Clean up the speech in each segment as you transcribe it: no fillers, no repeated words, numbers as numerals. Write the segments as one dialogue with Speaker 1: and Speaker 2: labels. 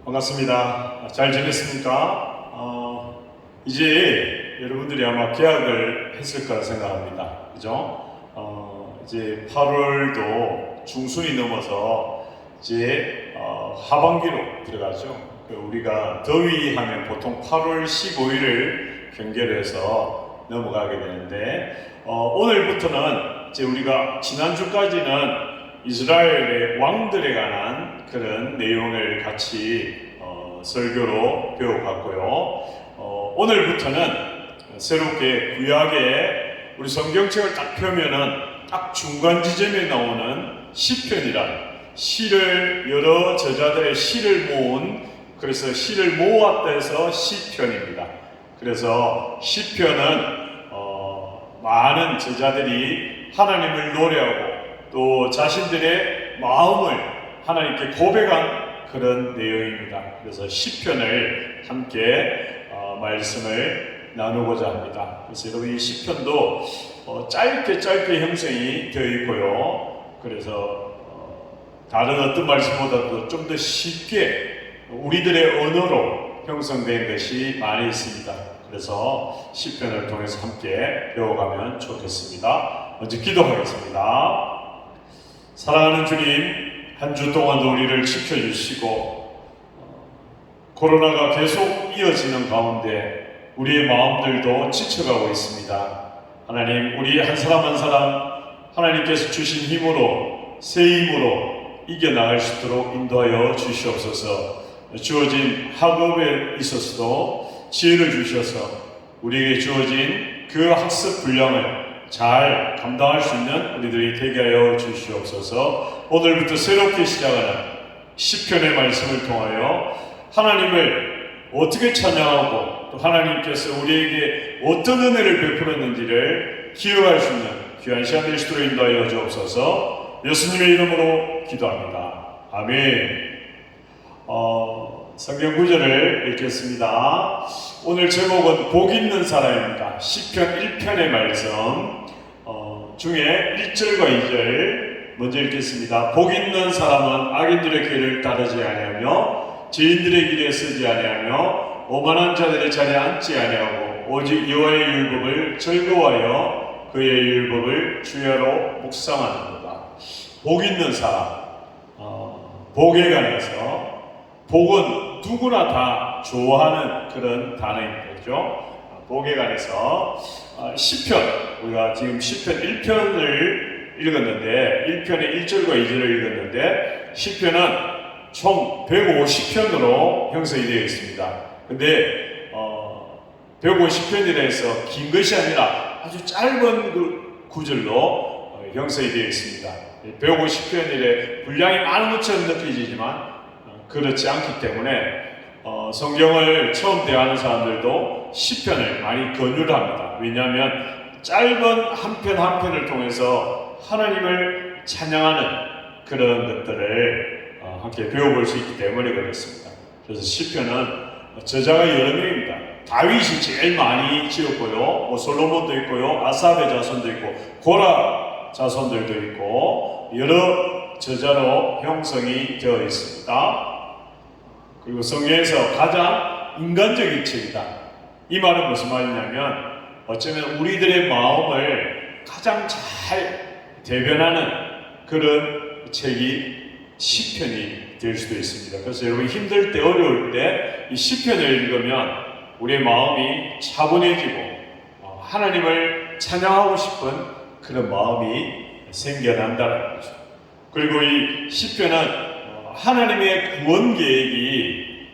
Speaker 1: 반갑습니다. 잘 지냈습니까? 이제 여러분들이 아마 개학을 했을 거라 생각합니다. 그죠? 이제 8월도 중순이 넘어서 이제 하반기로 들어가죠. 우리가 더위 하면 보통 8월 15일을 경계로 해서 넘어가게 되는데, 오늘부터는 이제 우리가 지난주까지는 이스라엘의 왕들에 관한 그런 내용을 같이 설교로 배워봤고요. 오늘부터는 새롭게 구약에 우리 성경책을 딱 펴면은 딱 중간 지점에 나오는 시편이란 시를 여러 저자들의 시를 모은, 그래서 시를 모았다 해서 시편입니다. 그래서 시편은 많은 저자들이 하나님을 노래하고 또 자신들의 마음을 하나님께 고백한 그런 내용입니다. 그래서 시편을 함께 말씀을 나누고자 합니다. 그래서 여러분 이 시편도 짧게 형성이 되어 있고요. 그래서 다른 어떤 말씀보다도 좀 더 쉽게 우리들의 언어로 형성된 것이 많이 있습니다. 그래서 시편을 통해서 함께 배워가면 좋겠습니다. 먼저 기도하겠습니다. 사랑하는 주님, 한 주 동안도 우리를 지켜주시고 코로나가 계속 이어지는 가운데 우리의 마음들도 지쳐가고 있습니다. 하나님, 우리 한 사람 한 사람 하나님께서 주신 힘으로, 새 힘으로 이겨나갈 수 있도록 인도하여 주시옵소서. 주어진 학업에 있어서도 지혜를 주셔서 우리에게 주어진 그 학습 분량을 잘 감당할 수 있는 우리들이 되게 하여 주시옵소서. 오늘부터 새롭게 시작하는 시편의 말씀을 통하여 하나님을 어떻게 찬양하고 또 하나님께서 우리에게 어떤 은혜를 베풀었는지를 기억할 수 있는 귀한 시간 될 수 있도록 인도하여 주옵소서. 예수님의 이름으로 기도합니다. 아멘. 성경 구절을 읽겠습니다. 오늘 제목은 복 있는 사람입니다. 시편 1편의 말씀 중에 1절과 2절 먼저 읽겠습니다. 복 있는 사람은 악인들의 길을 따르지 아니하며 죄인들의 길에 서지 아니하며 오만한 자들의 자리에 앉지 아니하고 오직 여호와의 율법을 즐거워하여 그의 율법을 주야로 묵상하는도다. 복 있는 사람, 복에 관해서 복은 누구나 다 좋아하는 그런 단어이겠죠. 복에 관해서 시편, 우리가 지금 시편 1편을 읽었는데 1편의 1절과 2절을 읽었는데 시편은 총 150편으로 형성이 되어 있습니다. 근데 150편이라 해서 긴 것이 아니라 아주 짧은 그 구절로 형성이 되어 있습니다. 150편이래 분량이 많은 것처럼 느껴지지만 그렇지 않기 때문에 성경을 처음 대하는 사람들도 시편을 많이 권유를 합니다. 왜냐하면 짧은 한 편 한 편을 통해서 하나님을 찬양하는 그런 것들을 함께 배워볼 수 있기 때문에 그렇습니다. 그래서 시편은 저자가 여러 명입니다. 다윗이 제일 많이 지었고요, 솔로몬도 있고요, 아삽의 자손도 있고 고라 자손들도 있고 여러 저자로 형성이 되어 있습니다. 그리고 성경에서 가장 인간적인 책이다. 이 말은 무슨 말이냐면 어쩌면 우리들의 마음을 가장 잘 대변하는 그런 책이 시편이 될 수도 있습니다. 그래서 여러분 힘들 때 어려울 때 이 시편을 읽으면 우리의 마음이 차분해지고 하나님을 찬양하고 싶은 그런 마음이 생겨난다는 거죠. 그리고 이 시편은 하나님의 구원 계획이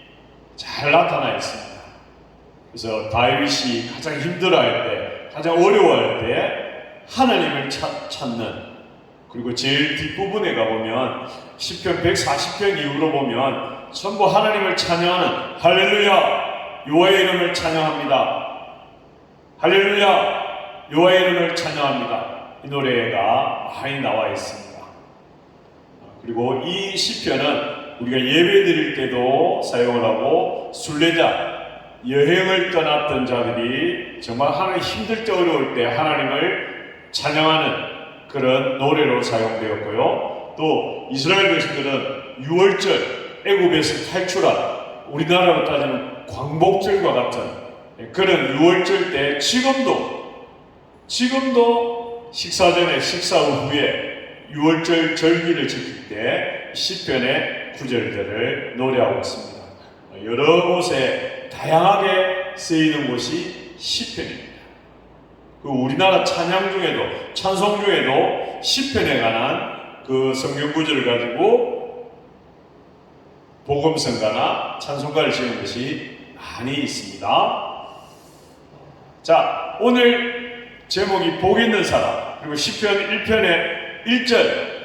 Speaker 1: 잘 나타나 있습니다. 그래서 다윗이 가장 힘들어할 때, 가장 어려워할 때 하나님을 찾는, 그리고 제일 뒷부분에 가보면 시편 140편 이후로 보면 전부 하나님을 찬양하는 할렐루야 여호와의 이름을 찬양합니다. 할렐루야 여호와의 이름을 찬양합니다. 이 노래가 많이 나와 있습니다. 그리고 이 시편은 우리가 예배 드릴 때도 사용을 하고 순례자, 여행을 떠났던 자들이 정말 하나님 힘들 때 어려울 때 하나님을 찬양하는 그런 노래로 사용되었고요. 또 이스라엘 백성들은 6월절 애굽에서 탈출한 우리나라로 따지면 광복절과 같은 그런 6월절 때 지금도 식사 전에 식사 후에 6월절 절기를 지킬 때 시편의 구절들을 노래하고 있습니다. 여러 곳에 다양하게 쓰이는 곳이 시편입니다. 그 우리나라 찬양 중에도 찬송 중에도 시편에 관한 그 성경 구절을 가지고 복음성가나 찬송가를 지은 것이 많이 있습니다. 자, 오늘 제목이 복 있는 사람, 그리고 시편 1편의 1절,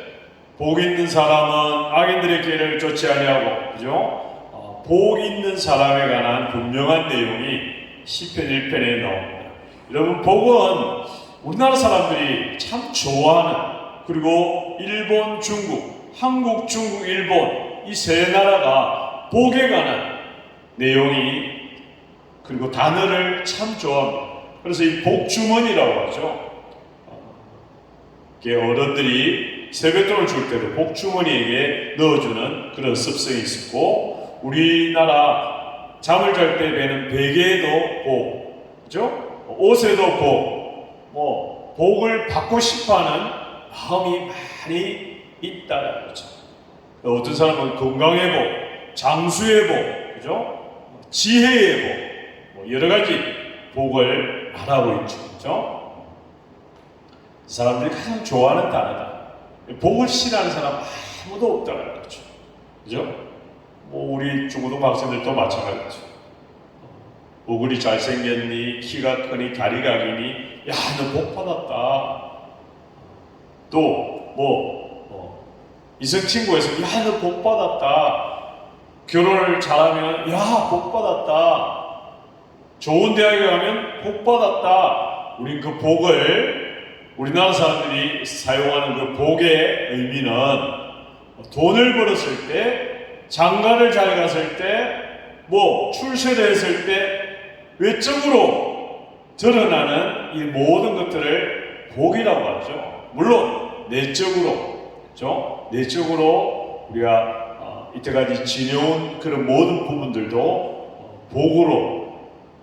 Speaker 1: 복 있는 사람은 악인들의 길을 쫓지 아니하고, 그죠? 복 있는 사람에 관한 분명한 내용이 시편 1편에 나옵니다. 여러분, 복은 우리나라 사람들이 참 좋아하는, 그리고 일본, 중국, 한국, 중국, 일본 이 세 나라가 복에 관한 내용이, 그리고 단어를 참 좋아합니다. 그래서 이 복주머니라고 하죠. 어른들이 세뱃돈을 줄 때도 복주머니에게 넣어주는 그런 습성이 있었고, 우리나라 잠을 잘 때 베는 베개에도 복, 그죠? 옷에도 복, 복을 받고 싶어하는 마음이 많이 있다는 거죠. 어떤 사람은 건강의 복, 장수의 복, 그죠? 지혜의 복, 여러 가지 복을 말하고 있죠, 그죠? 사람들이 가장 좋아하는 단어다. 복을 싫어하는 사람 아무도 없다는 거죠, 그죠? 우리 중고등 학생들도 마찬가지죠. 얼굴이 잘생겼니, 키가 크니, 다리가 기니, 야, 너 복 받았다. 또 이성 친구에서 야, 너 복 받았다. 결혼을 잘하면 야, 복 받았다. 좋은 대학에 가면 복 받았다. 우린 그 복을, 우리나라 사람들이 사용하는 그 복의 의미는 돈을 벌었을 때, 장가를 잘 갔을 때, 출세를 했을 때 외적으로 드러나는 이 모든 것들을 복이라고 하죠. 물론 내적으로, 그렇죠? 내적으로 우리가 이때까지 지내온 그런 모든 부분들도 복으로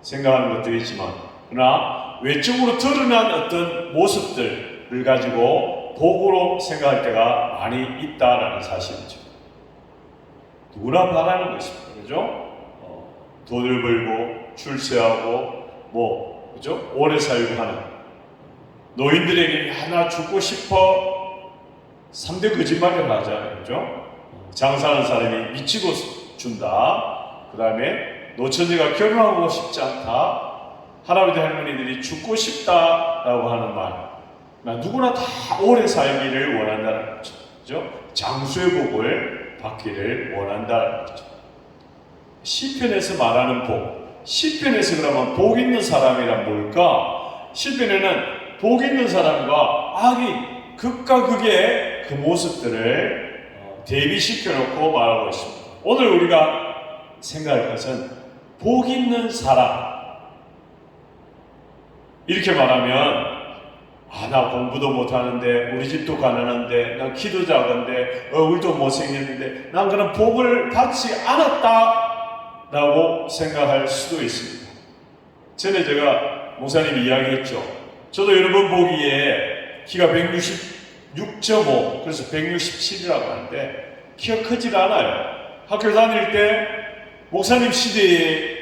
Speaker 1: 생각하는 것들이 있지만, 그러나 외적으로 드러난 어떤 모습들을 가지고 복으로 생각할 때가 많이 있다라는 사실이죠. 누구나 바라는 것입니다. 그죠? 돈을 벌고 출세하고 그죠? 오래 살고 하는 노인들에게 하나 주고 싶어 3대 거짓말을 하잖아요. 그죠? 장사하는 사람이 미치고 준다. 그 다음에 노처녀가 결혼하고 싶지 않다. 할아버지 할머니들이 죽고 싶다라고 하는 말. 누구나 다 오래 살기를 원한다는 거죠. 그죠? 장수의 복을 받기를 원한다는 거죠. 시편에서 말하는 복. 시편에서 그러면 복 있는 사람이란 뭘까? 시편에는 복 있는 사람과 악이 극과 극의 그 모습들을 대비시켜 놓고 말하고 있습니다. 오늘 우리가 생각할 것은 복 있는 사람. 이렇게 말하면 나 공부도 못하는데, 우리 집도 가난한데, 난 키도 작은데, 얼굴도 못생겼는데, 난 그런 복을 받지 않았다 라고 생각할 수도 있습니다. 전에 제가 목사님이 이야기했죠. 저도 여러 번 보기에 키가 166.5, 그래서 167이라고 하는데 키가 크질 않아요. 학교 다닐 때, 목사님 시대에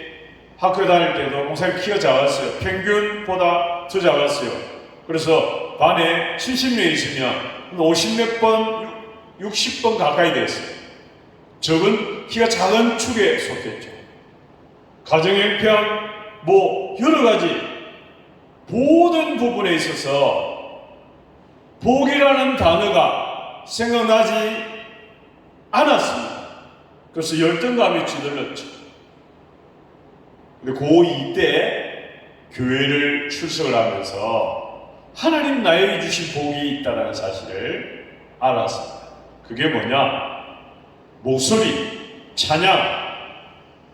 Speaker 1: 학교 다닐 때도 목사님 키가 작았어요. 평균보다 더 작았어요. 그래서 반에 70명 있으면 50몇 번, 60번 가까이 됐어요. 적은 키가 작은 축에 속했죠. 가정형편, 여러 가지 모든 부분에 있어서 복이라는 단어가 생각나지 않았습니다. 그래서 열등감이 찌들렸죠. 근데 고2 때 교회를 출석을 하면서 하나님 나에게 주신 복이 있다는 사실을 알았습니다. 그게 뭐냐? 목소리, 찬양,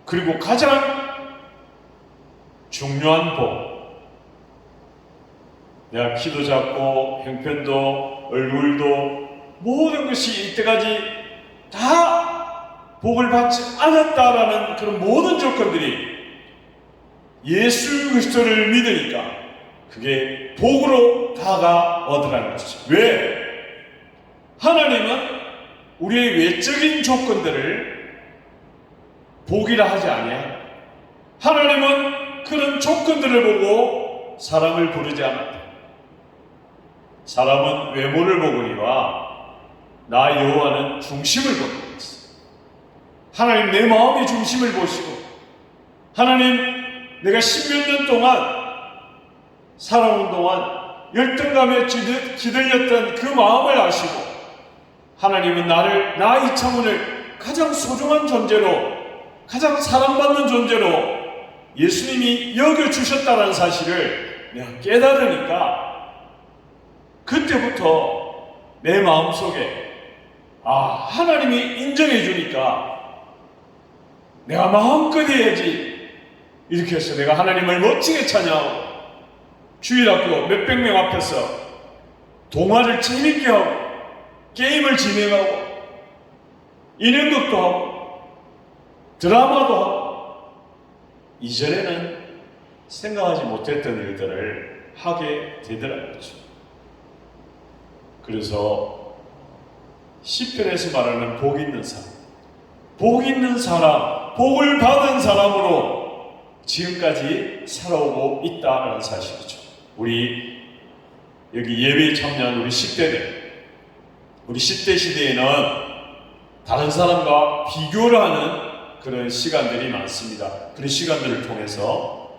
Speaker 1: 그리고 가장 중요한 복. 내가 키도 작고 형편도 얼굴도 모든 것이 이때까지 다 복을 받지 않았다라는 그런 모든 조건들이 예수 그리스도를 믿으니까 그게 복으로 다가오더라는 것이죠. 왜? 하나님은 우리의 외적인 조건들을 복이라 하지 아니하고, 하나님은 그런 조건들을 보고 사람을 부르지 않았다. 사람은 외모를 보거니와 나 여호와는 중심을 보는 것이다. 하나님 내 마음의 중심을 보시고, 하나님 내가 10몇 년 동안 살아온 동안 열등감에 기들렸던 그 마음을 아시고, 하나님은 나 이창훈을 가장 소중한 존재로, 가장 사랑받는 존재로 예수님이 여겨주셨다는 사실을 내가 깨달으니까 그때부터 내 마음속에 하나님이 인정해 주니까 내가 마음껏 해야지, 이렇게 해서 내가 하나님을 멋지게 찬양하고 주일학교 몇백 명 앞에서 동화를 재밌게 하고 게임을 진행하고 인형극도 하고 드라마도 하고, 이전에는 생각하지 못했던 일들을 하게 되더라는 거죠. 그래서 시편에서 말하는 복 있는 사람, 복 있는 사람, 복을 받은 사람으로 지금까지 살아오고 있다는 사실이죠. 우리 여기 예배에 참여한 우리 10대들, 우리 10대 시대에는 다른 사람과 비교를 하는 그런 시간들이 많습니다. 그런 시간들을 통해서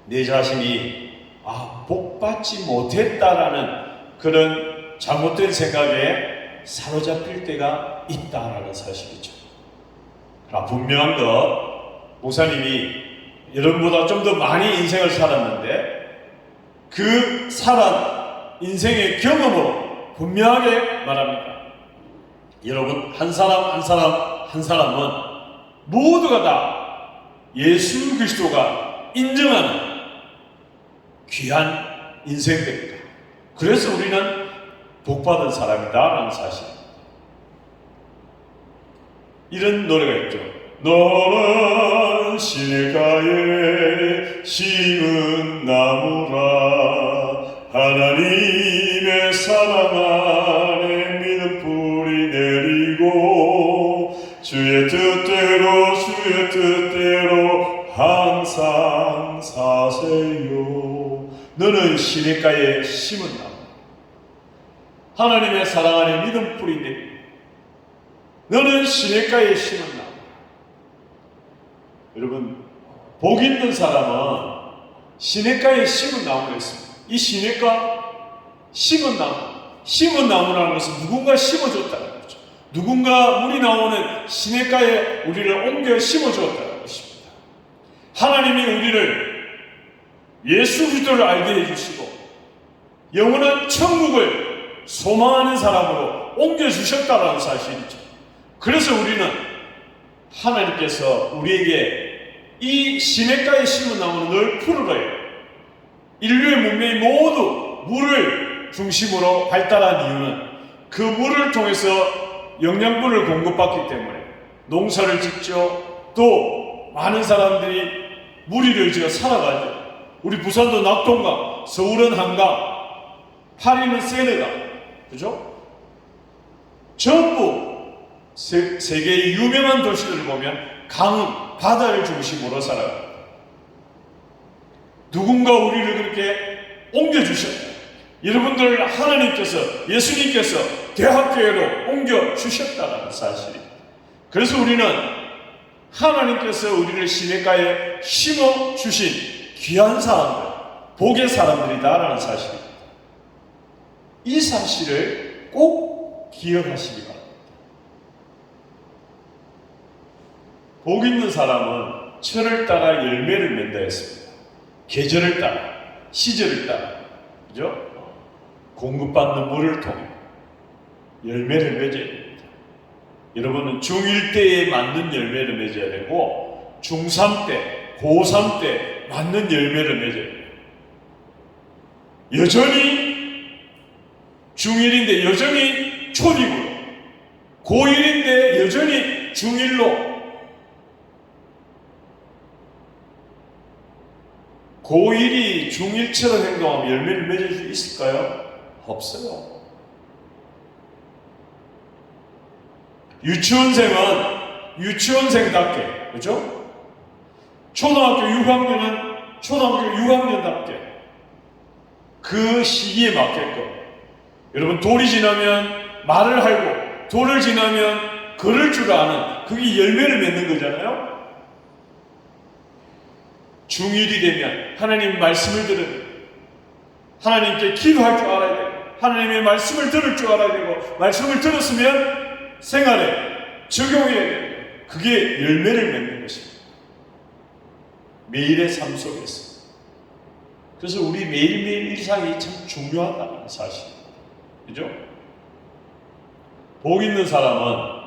Speaker 1: 내 자신이 복받지 못했다라는 그런 잘못된 생각에 사로잡힐 때가 있다라는 사실이죠. 그러나 분명한 것, 목사님이 여러분보다 좀 더 많이 인생을 살았는데 그 살아 인생의 경험으로 분명하게 말합니다. 여러분, 한 사람은 모두가 다 예수 그리스도가 인정하는 귀한 인생입니다. 그래서 우리는 복받은 사람이다라는 사실. 이런 노래가 있죠. 너는 시냇가에 심은 나무라, 하나님의 사랑 안에 믿음 뿌리 내리고 주의 뜻대로 항상 사세요. 너는 시냇가에 심은 나무, 하나님의 사랑 안에 믿음 뿌리 내리고 너는 시냇가에 심은 나무. 여러분, 복 있는 사람은 시냇가에 심은 나무가 있습니다. 이 시냇가, 심은 나무라는 것은 누군가 심어줬다는 거죠. 누군가 물이 나오는 시냇가에 우리를 옮겨 심어주었다는 것입니다. 하나님이 우리를 예수 그리스도를 알게 해주시고 영원한 천국을 소망하는 사람으로 옮겨주셨다는 사실이죠. 그래서 우리는 하나님께서 우리에게 이 시냇가에 심은 나무는 늘 푸르러요. 인류의 문명이 모두 물을 중심으로 발달한 이유는 그 물을 통해서 영양분을 공급받기 때문에 농사를 짓죠. 또 많은 사람들이 무리를 지어 살아가죠. 우리 부산도 낙동강, 서울은 한강, 파리는 세네강, 그죠? 전부 세계의 유명한 도시들을 보면 강은 바다를 중심으로 살아갑니다. 누군가 우리를 그렇게 옮겨주셨다. 여러분들 하나님께서, 예수님께서 대학교회로 옮겨주셨다는 사실입니다. 그래서 우리는 하나님께서 우리를 시냇가에 심어주신 귀한 사람들, 복의 사람들이다라는 사실입니다. 이 사실을 꼭 기억하시기 바랍니다. 복 있는 사람은 철을 따라 열매를 맺는다 했습니다. 계절을 따라, 시절을 따라, 그죠? 공급받는 물을 통해 열매를 맺어야 됩니다. 여러분은 중1 때에 맞는 열매를 맺어야 되고 중3 때, 고3 때 맞는 열매를 맺어야 돼요. 여전히 중1인데 여전히 초딩으로, 고1인데 여전히 중일로 고1이 중1처럼 행동하면 열매를 맺을 수 있을까요? 없어요. 유치원생은 유치원생답게, 그죠? 초등학교 6학년은 초등학교 6학년답게 그 시기에 맞게끔, 여러분 돌이 지나면 말을 하고 돌을 지나면 걸을 줄 아는, 그게 열매를 맺는 거잖아요. 중1이 되면 하나님 말씀을 들으면 하나님께 기도할 줄 알아야 되고, 하나님의 말씀을 들을 줄 알아야 되고, 말씀을 들었으면 생활에 적용해야 되고, 그게 열매를 맺는 것입니다. 매일의 삶 속에서. 그래서 우리 매일매일 일상이 참 중요하다는 사실입니다. 그죠? 복 있는 사람은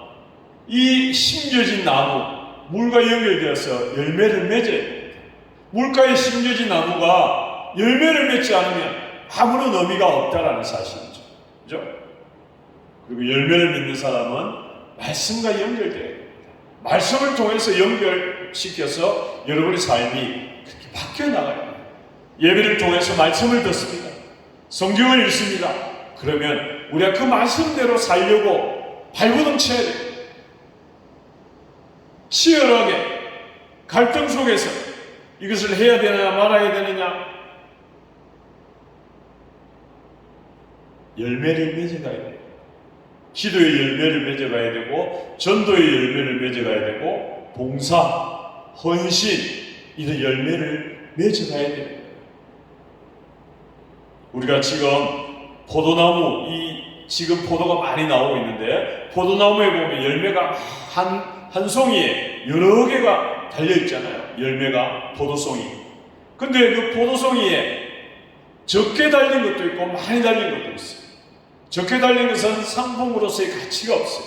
Speaker 1: 이 심겨진 나무, 물과 연결되어서 열매를 맺어야 됩니다. 물가에 심겨진 나무가 열매를 맺지 않으면 아무런 의미가 없다라는 사실이죠. 그죠? 그리고 열매를 맺는 사람은 말씀과 연결되어야 됩니다. 말씀을 통해서 연결시켜서 여러분의 삶이 그렇게 바뀌어 나가야 됩니다. 예배를 통해서 말씀을 듣습니다. 성경을 읽습니다. 그러면 우리가 그 말씀대로 살려고 발버둥쳐야 됩니다. 치열하게 갈등 속에서 이것을 해야 되느냐 말아야 되느냐, 열매를 맺어가야 돼요. 기도의 열매를 맺어가야 되고, 전도의 열매를 맺어가야 되고, 봉사, 헌신, 이런 열매를 맺어가야 됩니다. 우리가 지금 포도나무, 지금 포도가 많이 나오고 있는데, 포도나무에 보면 열매가 한 송이에 여러 개가 달려있잖아요. 열매가, 포도송이. 근데 그 포도송이에 적게 달린 것도 있고 많이 달린 것도 있어요. 적게 달린 것은 상품으로서의 가치가 없어요.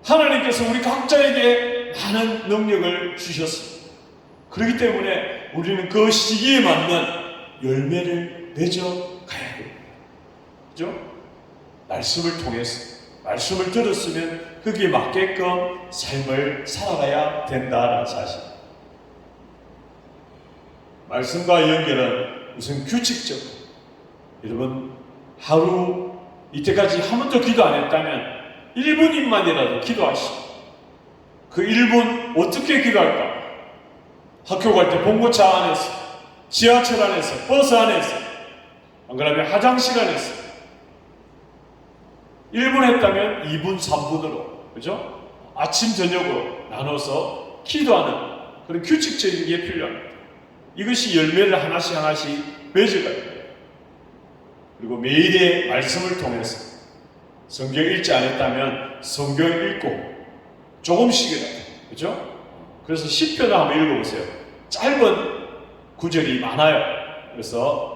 Speaker 1: 하나님께서 우리 각자에게 많은 능력을 주셨습니다. 그렇기 때문에 우리는 그 시기에 맞는 열매를 맺어가야 됩니다. 그죠? 말씀을 통해서, 말씀을 들었으면 거기에 맞게끔 삶을 살아가야 된다는 사실. 말씀과 연결은 우선 규칙적으로, 여러분 하루 이때까지 한 번도 기도 안 했다면 1분만이라도 기도하시고, 그 1분 어떻게 기도할까? 학교 갈 때 봉고차 안에서, 지하철 안에서, 버스 안에서, 안 그러면 화장실 안에서 1분 했다면 2분, 3분으로, 그죠? 아침, 저녁으로 나눠서 기도하는 그런 규칙적인 게 필요합니다. 이것이 열매를 하나씩 맺어가야 돼요. 그리고 매일의 말씀을 통해서, 성경 읽지 않았다면 성경 읽고 조금씩이라도, 그죠? 그래서 시편을 한번 읽어보세요. 짧은 구절이 많아요. 그래서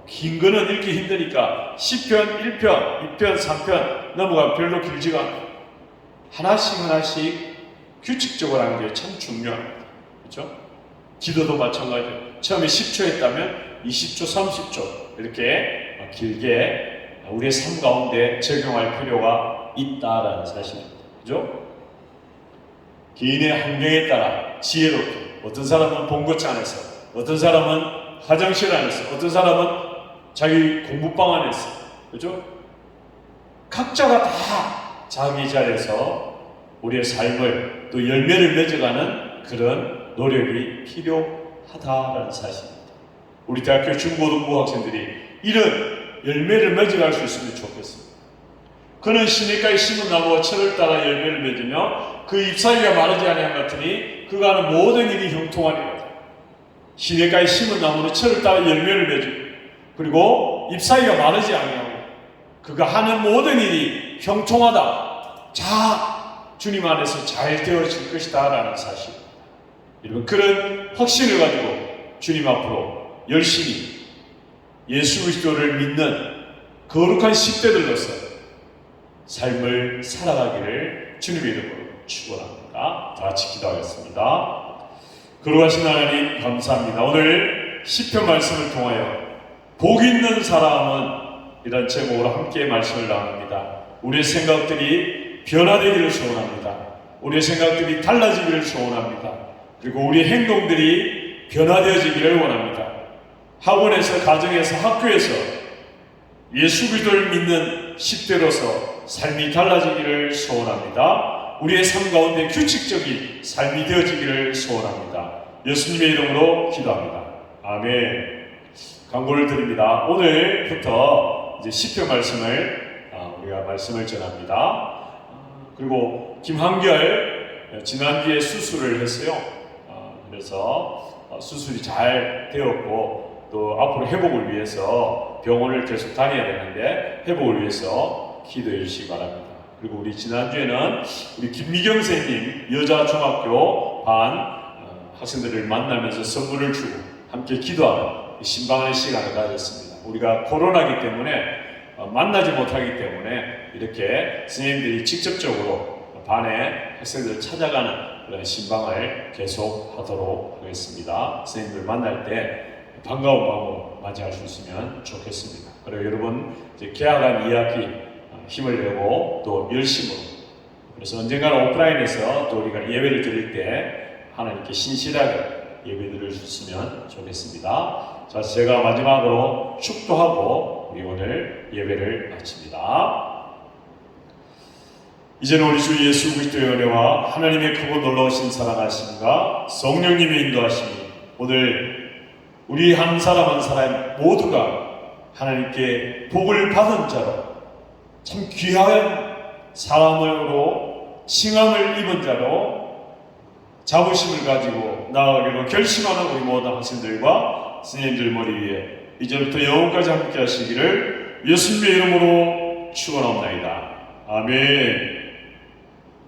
Speaker 1: 긴 거는 읽기 힘드니까 시편 1편, 2편, 3편 넘어가면 별로 길지가 않아요. 하나씩 규칙적으로 하는 게 참 중요합니다. 그렇죠? 기도도 마찬가지예요. 처음에 10초 했다면 20초, 30초 이렇게 길게 우리의 삶 가운데 적용할 필요가 있다라는 사실입니다. 그죠? 개인의 환경에 따라 지혜롭게, 어떤 사람은 봉고차 안에서, 어떤 사람은 화장실 안에서, 어떤 사람은 자기 공부방 안에서, 그죠? 각자가 다 자기 자리에서 우리의 삶을 또 열매를 맺어가는 그런 노력이 필요하다라는 사실입니다. 우리 대학교 중고등부 학생들이 이런 열매를 맺어갈 수 있으면 좋겠습니다. 그는 시냇가에 심은 나무가 철을 따라 열매를 맺으며 그 잎사귀가 마르지 아니한 같으니 그가 하는 모든 일이 형통하리로다. 시냇가에 심은 나무는 철을 따라 열매를 맺고, 그리고 잎사귀가 마르지 아니하고 그가 하는 모든 일이 형통하다. 주님 안에서 잘 되어질 것이다 라는 사실. 여러분, 그런 확신을 가지고 주님 앞으로 열심히 예수 그리스도를 믿는 거룩한 10대들로서 삶을 살아가기를 주님의 이름으로 축원합니다. 다 같이 기도하겠습니다. 거룩하신 하나님 감사합니다. 오늘 시편 말씀을 통하여 복 있는 사람은 이런 제목으로 함께 말씀을 나눕니다. 우리의 생각들이 변화되기를 소원합니다. 우리의 생각들이 달라지기를 소원합니다. 그리고 우리의 행동들이 변화되어지기를 원합니다. 학원에서, 가정에서, 학교에서 예수 그리스도를 믿는 10대로서 삶이 달라지기를 소원합니다. 우리의 삶 가운데 규칙적인 삶이 되어지기를 소원합니다. 예수님의 이름으로 기도합니다. 아멘. 광고를 드립니다. 오늘부터 이제 시편 말씀을 우리가 말씀을 전합니다. 그리고 김한결 지난주에 수술을 했어요. 그래서 수술이 잘 되었고 또 앞으로 회복을 위해서 병원을 계속 다녀야 되는데 회복을 위해서 기도해 주시기 바랍니다. 그리고 우리 지난주에는 우리 김미경 선생님 여자 중학교 반 학생들을 만나면서 선물을 주고 함께 기도하는 신방하는 시간을 가졌습니다. 우리가 코로나기 때문에 만나지 못하기 때문에 이렇게 선생님들이 직접적으로 반에 학생들을 찾아가는 그런 신방을 계속 하도록 하겠습니다. 선생님들 만날 때 반가운 마음으로 맞이할 수 있으면 좋겠습니다. 그리고 여러분 이제 개학한 2학기 힘을 내고 또 열심으로, 그래서 언젠가는 오프라인에서 또 우리가 예배를 드릴 때 하나님께 신실하게 예배 드릴 수 있으면 좋겠습니다. 자, 제가 마지막으로 축도하고 우리 오늘 예배를 마칩니다. 이제는 우리 주 예수 그리스도의 은혜와 하나님의 크고 놀라우신 사랑하심과 성령님의 인도하심이 오늘 우리 한 사람 한 사람 모두가 하나님께 복을 받은 자로 참 귀한 사람으로 칭함을 입은 자로 자부심을 가지고 나아가기로 결심하는 우리 모든 학생들과 선생님들 머리 위에 이제부터 영원까지 함께 하시기를 예수님의 이름으로 축원합니다. 아멘.